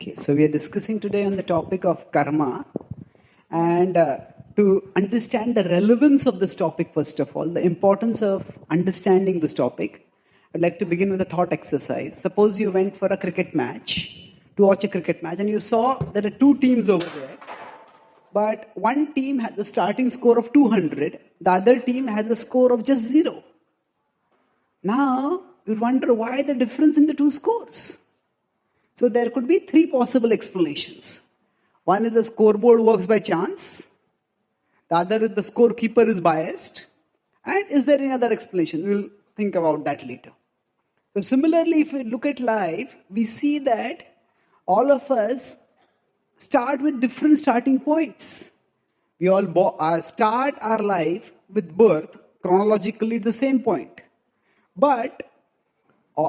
Okay, so we are discussing today on the topic of karma. And to understand the relevance of this topic, first of all, the importance of understanding this topic, I'd like to begin with a thought exercise. Suppose you went for a cricket match, to watch a cricket match, and you saw there are two teams over there. But one team has a starting score of 200, the other team has a score of just 0. Now, you wonder why the difference in the two scores. So there could be three possible explanations. One is the scoreboard works by chance. The other is the scorekeeper is biased. And is there any other explanation? We'll think about that later. So similarly, if we look at life, we see that all of us start with different starting points. We all start our life with birth chronologically at the same point. But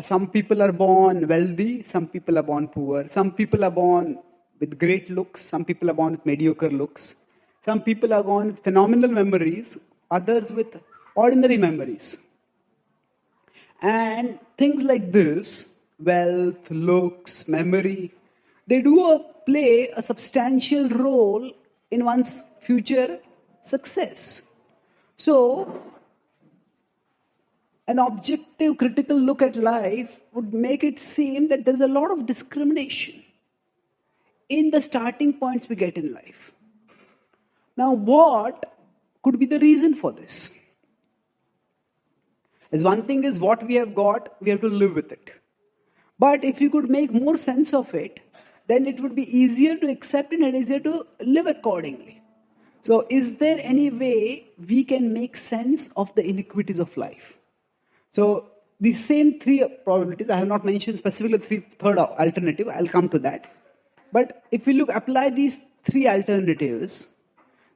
some people are born wealthy, some people are born poor, some people are born with great looks, some people are born with mediocre looks, some people are born with phenomenal memories, others with ordinary memories. And things like this, wealth, looks, memory, they do play a substantial role in one's future success. So, an objective, critical look at life would make it seem that there's a lot of discrimination in the starting points we get in life. Now, what could be the reason for this? As one thing is what we have got, we have to live with it. But if you could make more sense of it, then it would be easier to accept it and easier to live accordingly. So, is there any way we can make sense of the inequities of life? So the same three probabilities, I have not mentioned specifically third alternative, I'll come to that. But if we apply these three alternatives,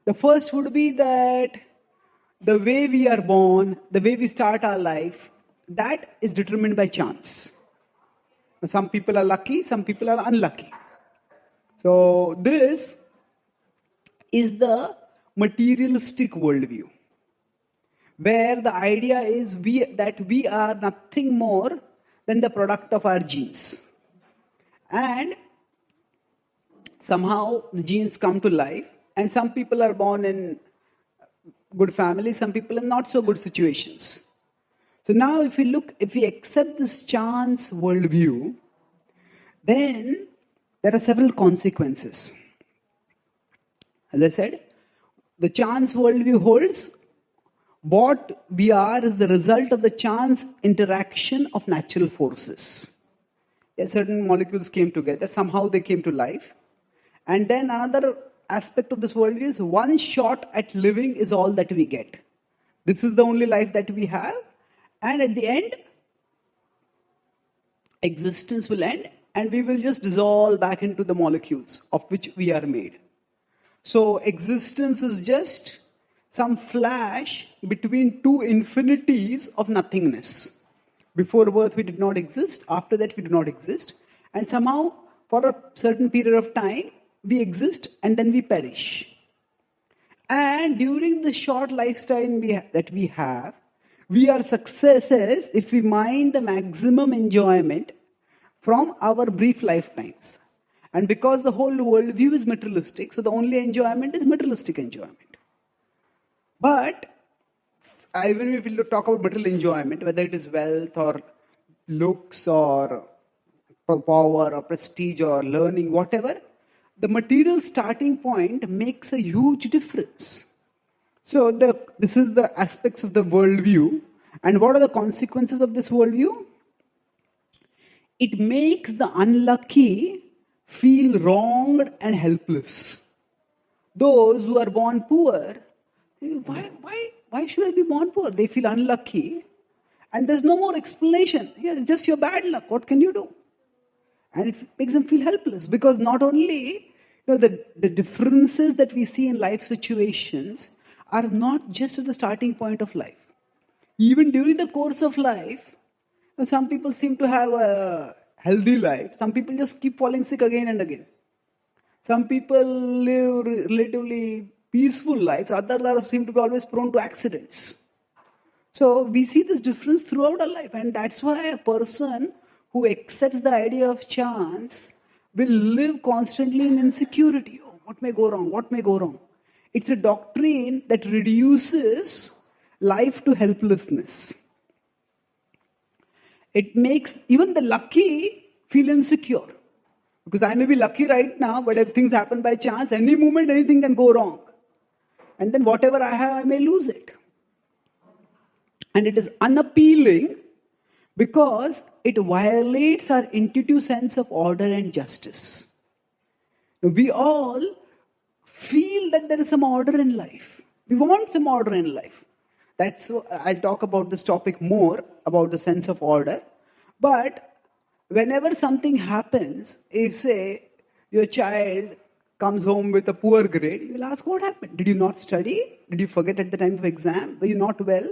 the first would be that the way we are born, the way we start our life, that is determined by chance. Some people are lucky, some people are unlucky. So this is the materialistic worldview, where the idea is that we are nothing more than the product of our genes. And somehow the genes come to life, and some people are born in good families, some people in not so good situations. So now if we accept this chance worldview, then there are several consequences. As I said, the chance worldview holds what we are is the result of the chance interaction of natural forces. Certain molecules came together, somehow they came to life. And then another aspect of this worldview is one shot at living is all that we get. This is the only life that we have. And at the end, existence will end and we will just dissolve back into the molecules of which we are made. So existence is just some flash between two infinities of nothingness. Before birth we did not exist, after that we do not exist, and somehow for a certain period of time we exist and then we perish. And during the short lifetime that we have, we are successes if we mine the maximum enjoyment from our brief lifetimes. And because the whole worldview is materialistic, so the only enjoyment is materialistic enjoyment. But even if we talk about material enjoyment, whether it is wealth or looks or power or prestige or learning, whatever, the material starting point makes a huge difference. So this is the aspects of the worldview. And what are the consequences of this worldview? It makes the unlucky feel wronged and helpless. Those who are born poor, why should I be born poor? They feel unlucky. And there's no more explanation. It's just your bad luck. What can you do? And it makes them feel helpless. Because not only the differences that we see in life situations are not just at the starting point of life. Even during the course of life, some people seem to have a healthy life. Some people just keep falling sick again and again. Some people live relatively peaceful lives, others seem to be always prone to accidents. So we see this difference throughout our life, and that's why a person who accepts the idea of chance will live constantly in insecurity. Oh, what may go wrong? What may go wrong? It's a doctrine that reduces life to helplessness. It makes even the lucky feel insecure. Because I may be lucky right now, but if things happen by chance, any moment anything can go wrong. And then whatever I have, I may lose it. And it is unappealing because it violates our intuitive sense of order and justice. We all feel that there is some order in life. We want some order in life. I'll talk about this topic more, about the sense of order. But whenever something happens, if say your child comes home with a poor grade, you will ask, what happened? Did you not study? Did you forget at the time of exam? Were you not well?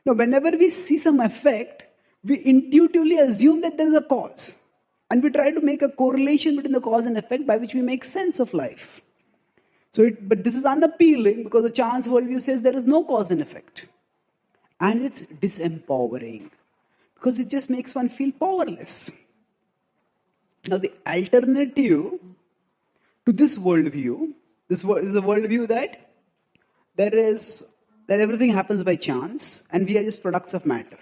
No, whenever we see some effect, we intuitively assume that there is a cause. And we try to make a correlation between the cause and effect by which we make sense of life. But this is unappealing because the chance worldview says there is no cause and effect. And it's disempowering because it just makes one feel powerless. Now, the alternative to this worldview, this is a worldview that everything happens by chance and we are just products of matter.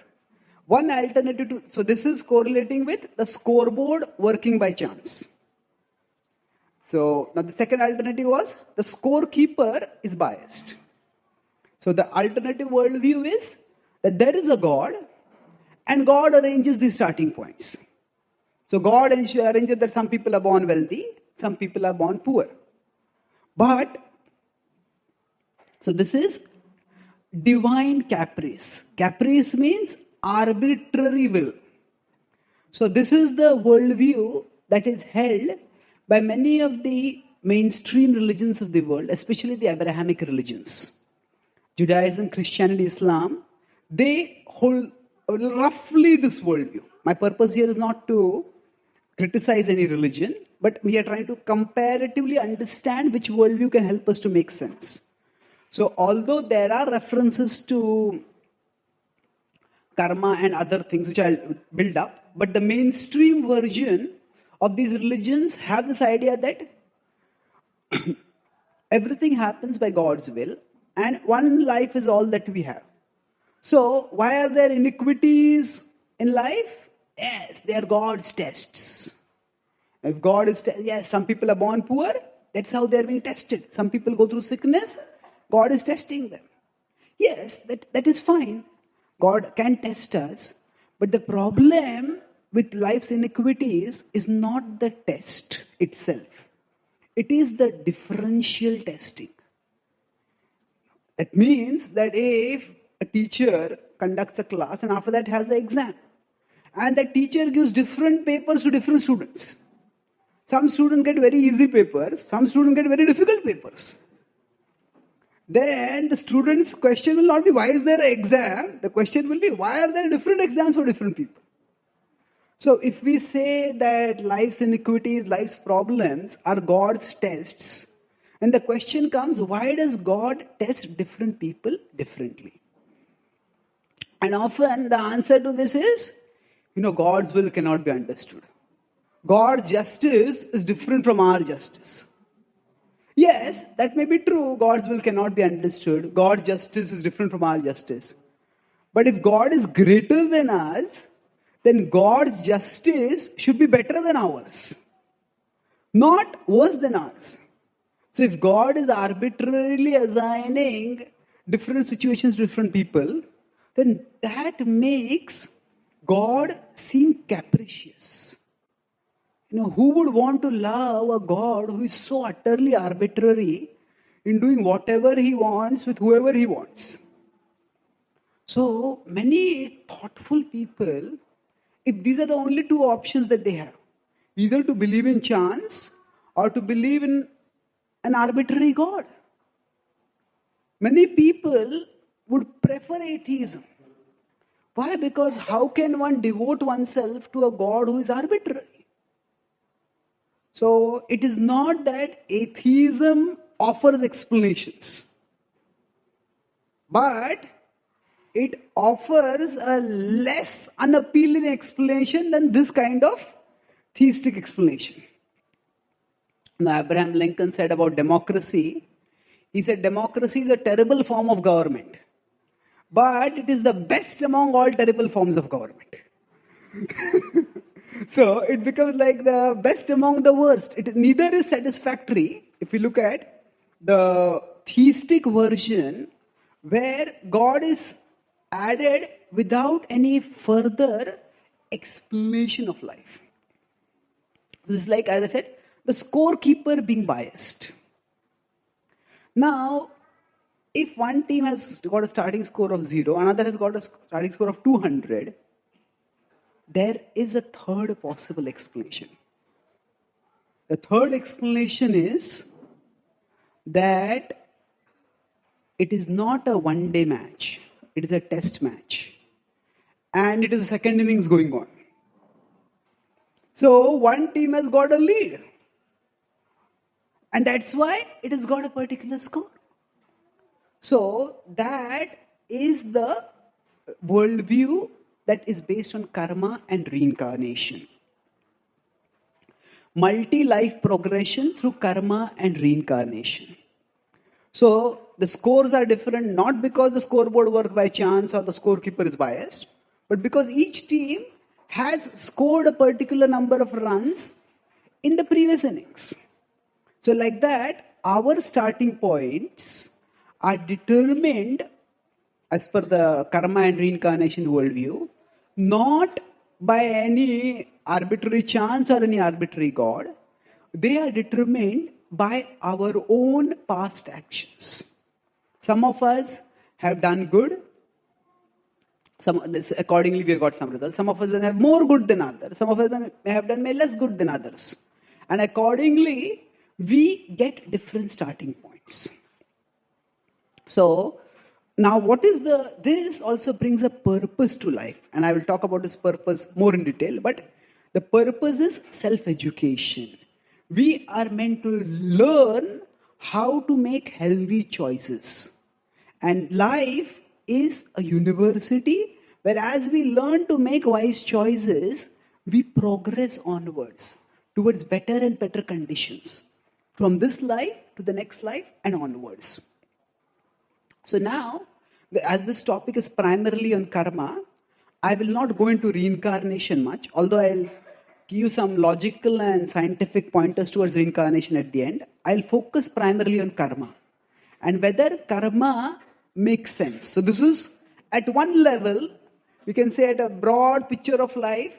One alternative so this is correlating with the scoreboard working by chance. So now the second alternative was the scorekeeper is biased. So the alternative worldview is that there is a God and God arranges the starting points. So God arranges that some people are born wealthy, some people are born poor. So this is divine caprice. Caprice means arbitrary will. So this is the worldview that is held by many of the mainstream religions of the world, especially the Abrahamic religions. Judaism, Christianity, Islam, they hold roughly this worldview. My purpose here is not to criticize any religion, but we are trying to comparatively understand which worldview can help us to make sense. So although there are references to karma and other things which I'll build up, but the mainstream version of these religions have this idea that everything happens by God's will and one life is all that we have. So why are there iniquities in life? Yes, they are God's tests. If God is, yes, some people are born poor, that's how they're being tested. Some people go through sickness, God is testing them. Yes, that is fine. God can test us. But the problem with life's iniquities is not the test itself. It is the differential testing. That means that if a teacher conducts a class and after that has the exam, and the teacher gives different papers to different students. Some students get very easy papers, some students get very difficult papers. Then the student's question will not be, why is there an exam? The question will be, why are there different exams for different people? So if we say that life's iniquities, life's problems are God's tests, and the question comes, why does God test different people differently? And often the answer to this is, God's will cannot be understood. God's justice is different from our justice. Yes, that may be true. God's will cannot be understood. God's justice is different from our justice. But if God is greater than us, then God's justice should be better than ours, not worse than ours. So if God is arbitrarily assigning different situations to different people, then that makes God seem capricious. Who would want to love a God who is so utterly arbitrary in doing whatever he wants with whoever he wants? So many thoughtful people, if these are the only two options that they have, either to believe in chance or to believe in an arbitrary God, many people would prefer atheism. Why? Because how can one devote oneself to a God who is arbitrary? So it is not that atheism offers explanations, but it offers a less unappealing explanation than this kind of theistic explanation. Now, Abraham Lincoln said about democracy, he said, democracy is a terrible form of government, but it is the best among all terrible forms of government. So it becomes like the best among the worst. It neither is satisfactory. If you look at the theistic version, where God is added without any further explanation of life. This is like, as I said, the scorekeeper being biased. Now, if one team has got a starting score of 0, another has got a starting score of 200, there is a third possible explanation. The third explanation is that it is not a one-day match, it is a test match. And it is second innings going on. So one team has got a lead. And that's why it has got a particular score. So that is the worldview that is based on karma and reincarnation. Multi-life progression through karma and reincarnation. So the scores are different not because the scoreboard works by chance or the scorekeeper is biased, but because each team has scored a particular number of runs in the previous innings. So like that, our starting points are determined as per the karma and reincarnation worldview, not by any arbitrary chance or any arbitrary God. They are determined by our own past actions. Some of us have done good. Accordingly, we have got some results. Some of us have more good than others. Some of us have done less good than others. And accordingly, we get different starting points. So, now what is this also brings a purpose to life. And I will talk about this purpose more in detail. But the purpose is self-education. We are meant to learn how to make healthy choices. And life is a university where as we learn to make wise choices, we progress onwards towards better and better conditions. From this life to the next life and onwards. So now, as this topic is primarily on karma, I will not go into reincarnation much, although I'll give you some logical and scientific pointers towards reincarnation at the end. I'll focus primarily on karma and whether karma makes sense. So this is at one level, we can say at a broad picture of life,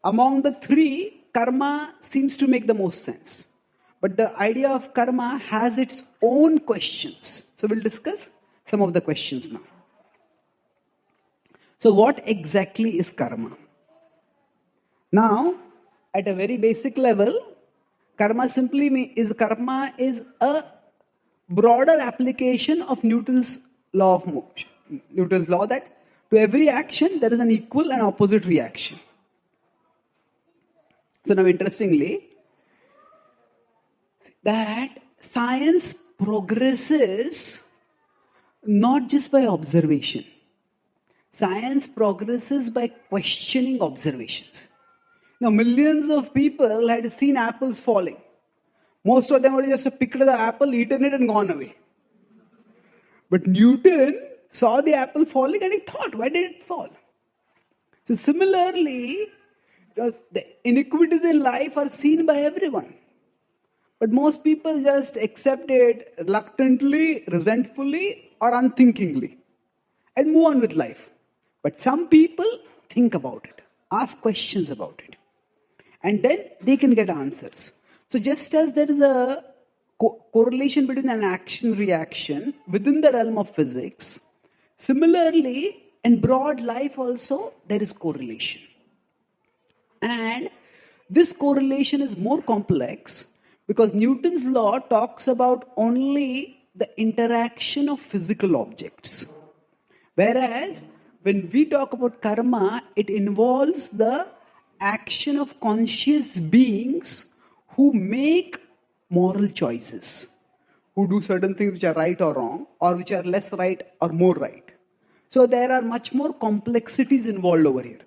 among the three, karma seems to make the most sense. But the idea of karma has its own questions. So we'll discuss some of the questions now. So what exactly is karma? Now, at a very basic level, karma is a broader application of Newton's law of motion. Newton's law that to every action there is an equal and opposite reaction. So now interestingly, that science progresses not just by observation. Science progresses by questioning observations. Now, millions of people had seen apples falling. Most of them would just picked the apple, eaten it, and gone away. But Newton saw the apple falling and he thought, why did it fall? So similarly, the inequities in life are seen by everyone. But most people just accept it reluctantly, resentfully, or unthinkingly and move on with life. But some people think about it, ask questions about it, and then they can get answers. So just as there is a correlation between an action-reaction within the realm of physics, similarly, in broad life also, there is correlation. And this correlation is more complex because Newton's law talks about only the interaction of physical objects. Whereas, when we talk about karma, it involves the action of conscious beings who make moral choices, who do certain things which are right or wrong, or which are less right or more right. So there are much more complexities involved over here.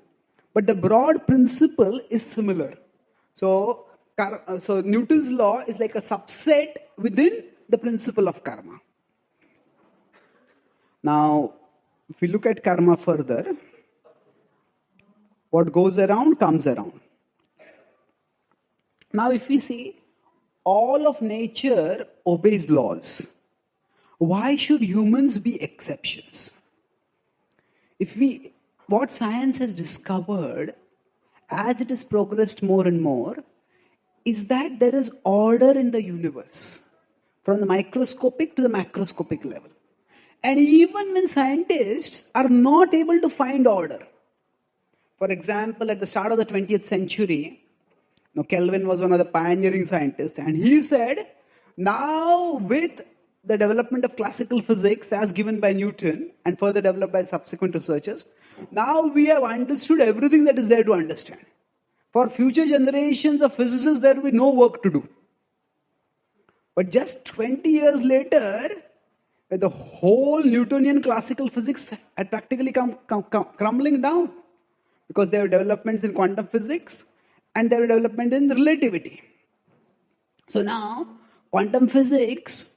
But the broad principle is similar. So So Newton's law is like a subset within the principle of karma. Now, if we look at karma further, what goes around comes around. Now, if we see, all of nature obeys laws. Why should humans be exceptions? What science has discovered as it has progressed more and more is that there is order in the universe from the microscopic to the macroscopic level. And even when scientists are not able to find order, for example, at the start of the 20th century, Kelvin was one of the pioneering scientists, and he said, now with the development of classical physics as given by Newton and further developed by subsequent researchers, now we have understood everything that is there to understand. For future generations of physicists, there will be no work to do. But just 20 years later, the whole Newtonian classical physics had practically come crumbling down, because there were developments in quantum physics and there were developments in relativity. So now, quantum physics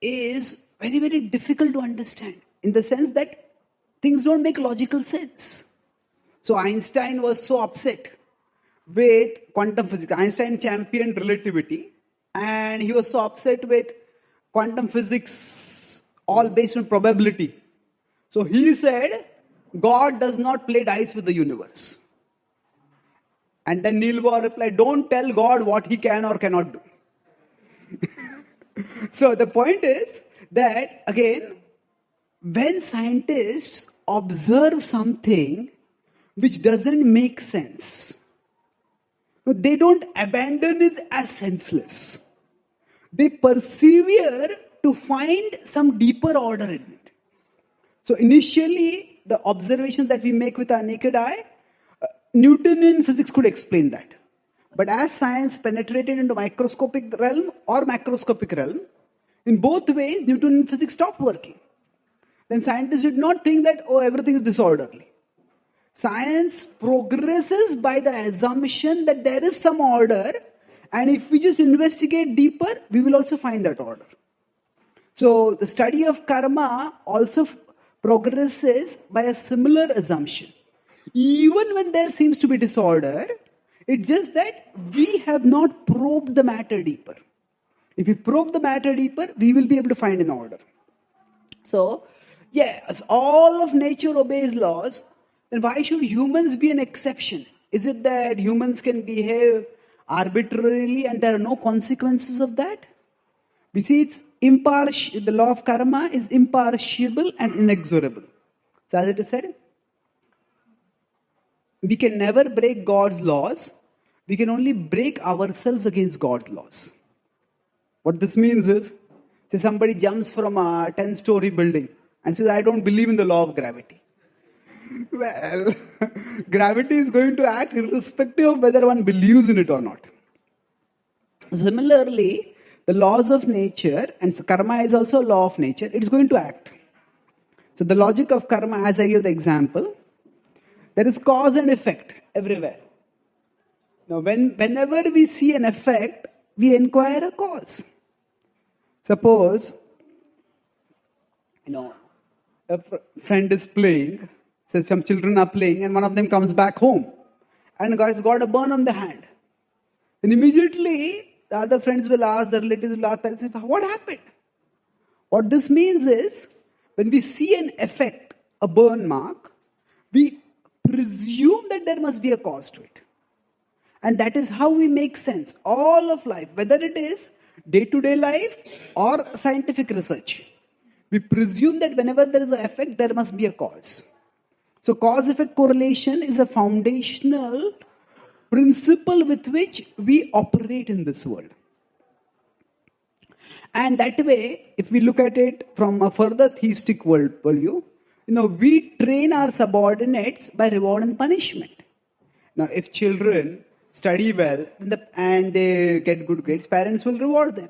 is very, very difficult to understand in the sense that things don't make logical sense. So Einstein was so upset with quantum physics. Einstein championed relativity, and he was so upset with quantum physics, all based on probability. So he said, God does not play dice with the universe. And then Niels Bohr replied, don't tell God what he can or cannot do. So the point is that, again, when scientists observe something which doesn't make sense, they don't abandon it as senseless. They persevere to find some deeper order in it. So initially, the observations that we make with our naked eye, Newtonian physics could explain that. But as science penetrated into microscopic realm or macroscopic realm, in both ways, Newtonian physics stopped working. Then scientists did not think that, everything is disorderly. Science progresses by the assumption that there is some order, and if we just investigate deeper, we will also find that order. So the study of karma also progresses by a similar assumption. Even when there seems to be disorder, it's just that we have not probed the matter deeper. If we probe the matter deeper, we will be able to find an order. So, as all of nature obeys laws, then why should humans be an exception? Is it that humans can behave arbitrarily and there are no consequences of that? We see the law of karma is impartial and inexorable. So as it is said, we can never break God's laws. We can only break ourselves against God's laws. What this means is, say somebody jumps from a 10-story building and says, I don't believe in the law of gravity. Well, gravity is going to act irrespective of whether one believes in it or not. Similarly, the laws of nature, and so karma is also a law of nature, it is going to act. So the logic of karma, as I give the example, there is cause and effect everywhere. Now, whenever we see an effect, we inquire a cause. Suppose, a friend is playing, so some children are playing, and one of them comes back home and has got a burn on the hand. Then immediately, the other friends will ask, the relatives will ask, parents, what happened? What this means is, when we see an effect, a burn mark, we presume that there must be a cause to it. And that is how we make sense. All of life, whether it is day-to-day life or scientific research, we presume that whenever there is an effect, there must be a cause. So cause-effect correlation is a foundational principle with which we operate in this world. And that way, if we look at it from a further theistic worldview, we train our subordinates by reward and punishment. Now, if children study well and they get good grades, parents will reward them.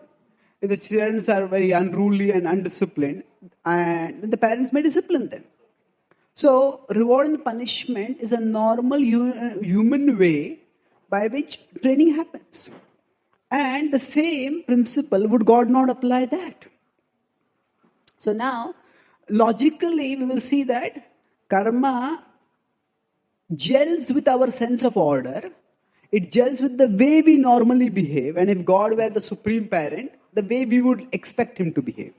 If the children are very unruly and undisciplined, and the parents may discipline them. So, reward and punishment is a normal human way by which training happens. And the same principle, would God not apply that? So now, logically, we will see that karma gels with our sense of order. It gels with the way we normally behave. And if God were the supreme parent, the way we would expect him to behave.